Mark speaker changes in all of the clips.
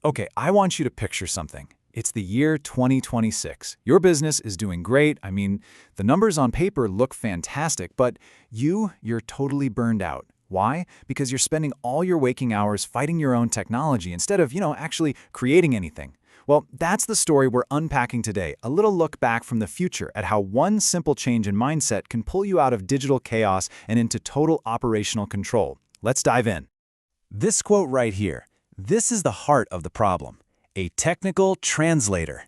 Speaker 1: Okay, I want you to picture something. It's the year 2026. Your business is doing great. I mean, the numbers on paper look fantastic, but you're totally burned out. Why? Because you're spending all your waking hours fighting your own technology instead of, actually creating anything. Well, that's the story we're unpacking today, a little look back from the future at how one simple change in mindset can pull you out of digital chaos and into total operational control. Let's dive in. This quote right here, this is the heart of the problem. A technical translator.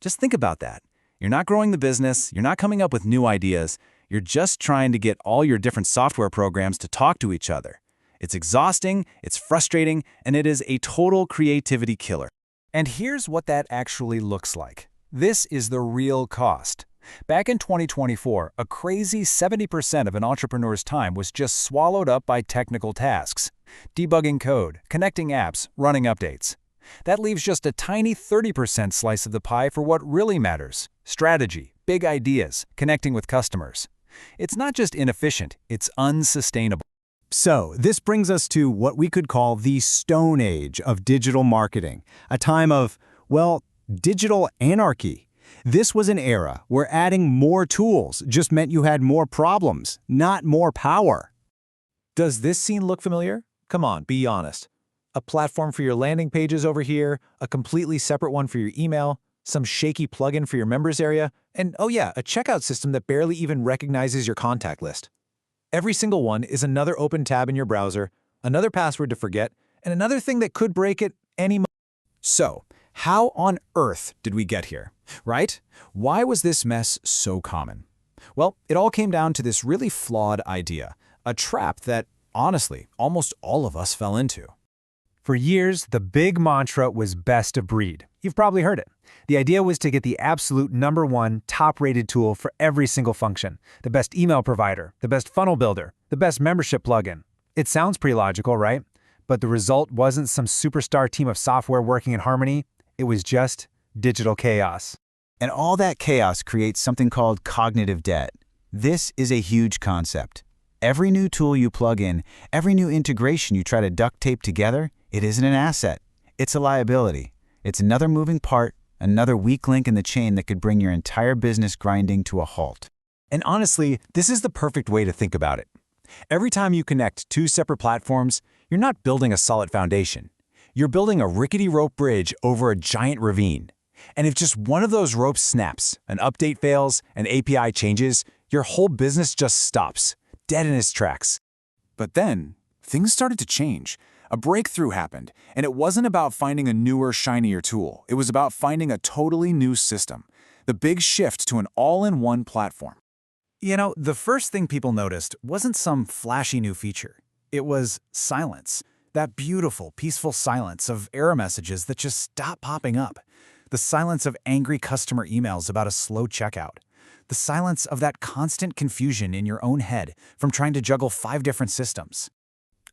Speaker 1: Just think about that. You're not growing the business, you're not coming up with new ideas, you're just trying to get all your different software programs to talk to each other. It's exhausting, it's frustrating, and it is a total creativity killer. And here's what that actually looks like. This is the real cost. Back in 2024, a crazy 70% of an entrepreneur's time was just swallowed up by technical tasks. Debugging code, connecting apps, running updates. That leaves just a tiny 30% slice of the pie for what really matters: strategy, big ideas, connecting with customers. It's not just inefficient, it's unsustainable.
Speaker 2: So, this brings us to what we could call the Stone Age of digital marketing, a time of, well, digital anarchy. This was an era where adding more tools just meant you had more problems, not more power.
Speaker 1: Does this scene look familiar? Come on, be honest. A platform for your landing pages over here, a completely separate one for your email, some shaky plugin for your members area, and oh yeah, a checkout system that barely even recognizes your contact list. Every single one is another open tab in your browser, another password to forget, and another thing that could break at any moment. So, how on earth did we get here, right? Why was this mess so common? Well, it all came down to this really flawed idea, a trap that, honestly, almost all of us fell into.
Speaker 3: For years, the big mantra was best of breed. You've probably heard it. The idea was to get the absolute #1 top-rated tool for every single function, the best email provider, the best funnel builder, the best membership plugin. It sounds pretty logical, right? But the result wasn't some superstar team of software working in harmony. It was just digital chaos.
Speaker 2: And all that chaos creates something called cognitive debt. This is a huge concept. Every new tool you plug in, every new integration you try to duct tape together, it isn't an asset. It's a liability. It's another moving part, another weak link in the chain that could bring your entire business grinding to a halt.
Speaker 1: And honestly, this is the perfect way to think about it. Every time you connect two separate platforms, you're not building a solid foundation. You're building a rickety rope bridge over a giant ravine. And if just one of those ropes snaps, an update fails, an API changes, your whole business just stops, dead in its tracks. But then, things started to change. A breakthrough happened, and it wasn't about finding a newer, shinier tool. It was about finding a totally new system. The big shift to an all-in-one platform. The first thing people noticed wasn't some flashy new feature. It was silence. That beautiful, peaceful silence of error messages that just stopped popping up. The silence of angry customer emails about a slow checkout. The silence of that constant confusion in your own head from trying to juggle 5 different systems.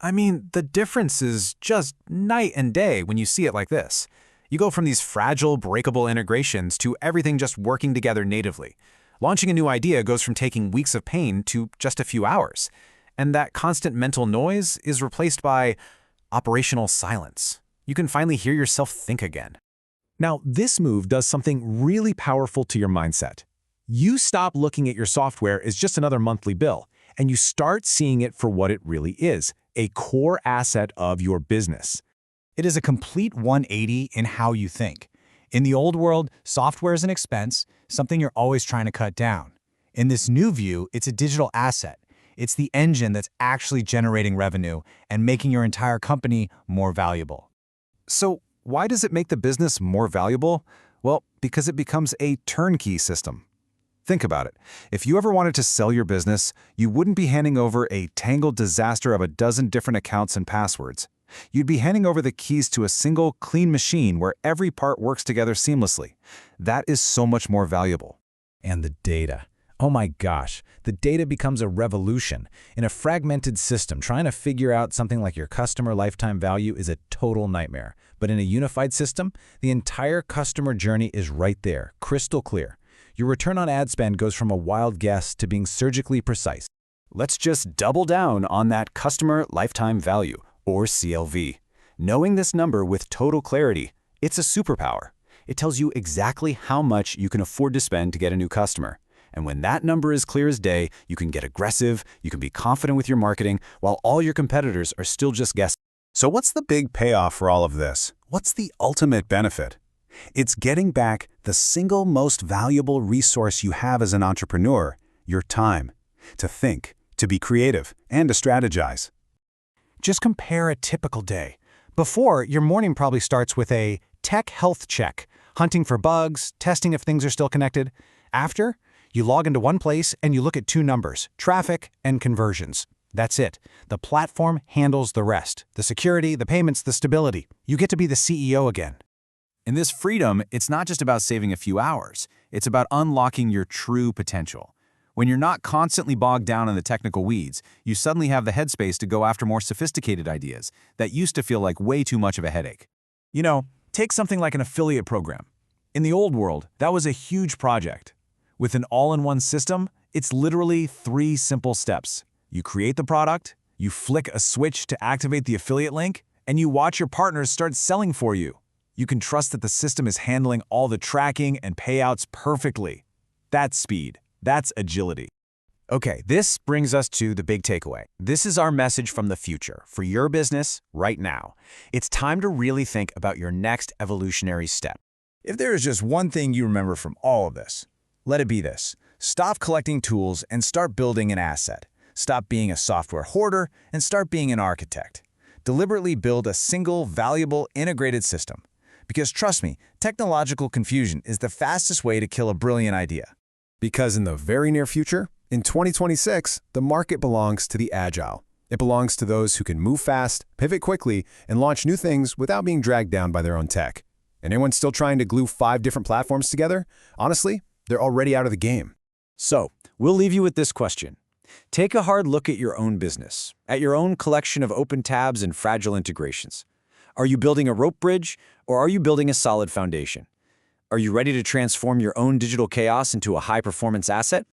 Speaker 1: I mean, the difference is just night and day when you see it like this. You go from these fragile, breakable integrations to everything just working together natively. Launching a new idea goes from taking weeks of pain to just a few hours. And that constant mental noise is replaced by operational silence. You can finally hear yourself think again. Now, this move does something really powerful to your mindset. You stop looking at your software as just another monthly bill, and you start seeing it for what it really is, a core asset of your business.
Speaker 2: It is a complete 180 in how you think. In the old world, software is an expense, something you're always trying to cut down. In this new view, it's a digital asset. It's the engine that's actually generating revenue and making your entire company more valuable.
Speaker 1: So, why does it make the business more valuable? Well, because it becomes a turnkey system. Think about it. If you ever wanted to sell your business, you wouldn't be handing over a tangled disaster of a dozen different accounts and passwords. You'd be handing over the keys to a single, clean machine where every part works together seamlessly. That is so much more valuable. And the data. Oh my gosh, the data becomes a revolution. In a fragmented system, trying to figure out something like your customer lifetime value is a total nightmare. But in a unified system, the entire customer journey is right there, crystal clear. Your return on ad spend goes from a wild guess to being surgically precise. Let's just double down on that customer lifetime value, or CLV. Knowing this number with total clarity, It's a superpower. It tells you exactly how much you can afford to spend to get a new customer. And when that number is clear as day, you can get aggressive, you can be confident with your marketing, while all your competitors are still just guessing. So what's the big payoff for all of this? What's the ultimate benefit? It's getting back the single most valuable resource you have as an entrepreneur, your time. To think, to be creative, and to strategize.
Speaker 3: Just compare a typical day. Before, your morning probably starts with a tech health check, hunting for bugs, testing if things are still connected. After, you log into one place and you look at two numbers, traffic and conversions. That's it. The platform handles the rest. The security, the payments, the stability. You get to be the CEO again.
Speaker 1: In this freedom, it's not just about saving a few hours. It's about unlocking your true potential. When you're not constantly bogged down in the technical weeds, you suddenly have the headspace to go after more sophisticated ideas that used to feel like way too much of a headache. You know, take something like an affiliate program. In the old world, that was a huge project. With an all-in-one system, it's literally 3 simple steps. You create the product, you flick a switch to activate the affiliate link, and you watch your partners start selling for you. You can trust that the system is handling all the tracking and payouts perfectly. That's speed. That's agility. Okay, this brings us to the big takeaway. This is our message from the future for your business right now. It's time to really think about your next evolutionary step. If there is just one thing you remember from all of this, let it be this. Stop collecting tools and start building an asset. Stop being a software hoarder and start being an architect. Deliberately build a single, valuable, integrated system. Because trust me, technological confusion is the fastest way to kill a brilliant idea.
Speaker 4: Because in the very near future, in 2026, the market belongs to the agile. It belongs to those who can move fast, pivot quickly, and launch new things without being dragged down by their own tech. And anyone still trying to glue 5 different platforms together? Honestly, they're already out of the game.
Speaker 1: So, we'll leave you with this question. Take a hard look at your own business, at your own collection of open tabs and fragile integrations. Are you building a rope bridge, or are you building a solid foundation? Are you ready to transform your own digital chaos into a high-performance asset?